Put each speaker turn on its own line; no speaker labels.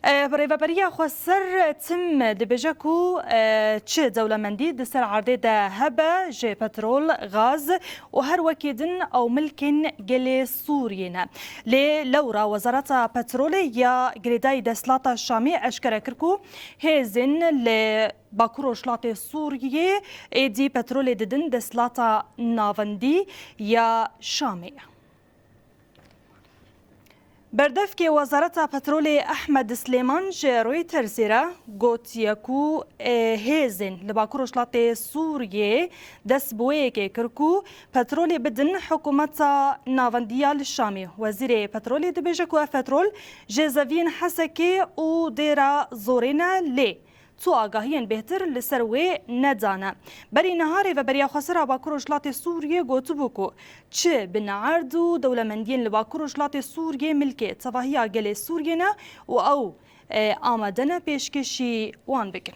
ڕێڤەبەریە خۆسەر تم دەبێژە و چ دەوڵەمەندی دەسەر عەردەیدا هەبە ژێ پەترۆل غاز و هەر وەکێدن ئەو ملکن گەلێ سووریێنە لێ لەورا وەزارەتە پەترۆلێ یا گرێدای دەسەڵاتە شامی ئەشکەرە کرد و هێزن لێ باکوور وڵاتێ سووریێ ئێدی پەترۆلێ ددن دەسەڵاتە ناوەندی یا شامێ. بەردەفکێ وەزارەتە پەترۆلێ ئەحمەد سلێمان ji Reuters re gotiye ku hêzên li Bakur Welatê Sûriyê dest bi wê yekê kir ku petrolê bidin hikûmeta navendiya li Şamê. Wezîrê Petrolê dibêje ku ev petrol ji zeviyên Hesekê û dêra zorê ne lê çû agahiyên bêhtir li ser wê nedane. Berî niha rêveberiya Xwesera Bakur Welatê Sûriyê gotibû ku çi bi neerd û dewlemendiyên li Bakur Welatê Sûriyê milkê tevahiya gelê Sûriyê ne û ew amade ne pêşkêşî wan bikin.